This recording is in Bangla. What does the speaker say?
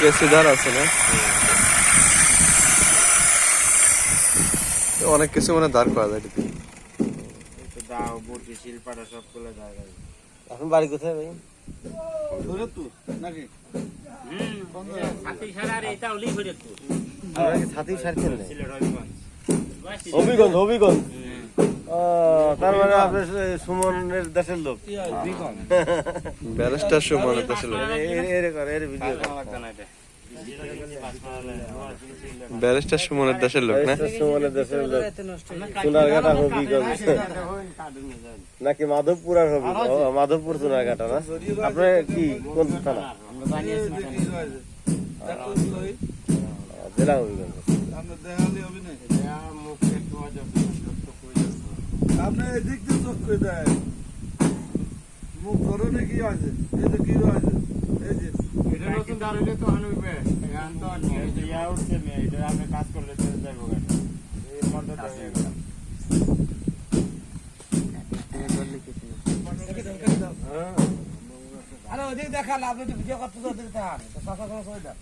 কেসিদার আছে না, অনেক কিছু মানে দাঁড় করা যায়। এখন বাড়ি কোথায় ভাই? ছাতি সারছেন হবিগঞ্জ, হবিগঞ্জ। তার মানে আপনার সুমনের দেশের লোক, ব্যারিস্টার সুমনের দেশের লোক, ব্যারিস্টার সুমনের দেশের লোক না? সুমনের দেশের লোক, সোনারঘাটা হবিগঞ্জ নাকি মাধবপুর আর হবিগঞ্জ? মাধবপুর সোনারঘাটা না? আপনার কি কোন থানা? জেলা হবিগঞ্জ। আপনি এদিক দিয়ে চোখ করে দেয় মুখ ধরনে কি আছে, এই যে কি আছে, এই যে এটা নতুন দাঁড়াইলে তো আনবে এখন তো ইয়া উঠছে না, এটা আপনি কাজ করলে তো যাবো কেন এই মনটা তো আরে ওদিক দেখালে আপনি তো ভিডিও করতে তো ওদিক দেখান তো কথা কথা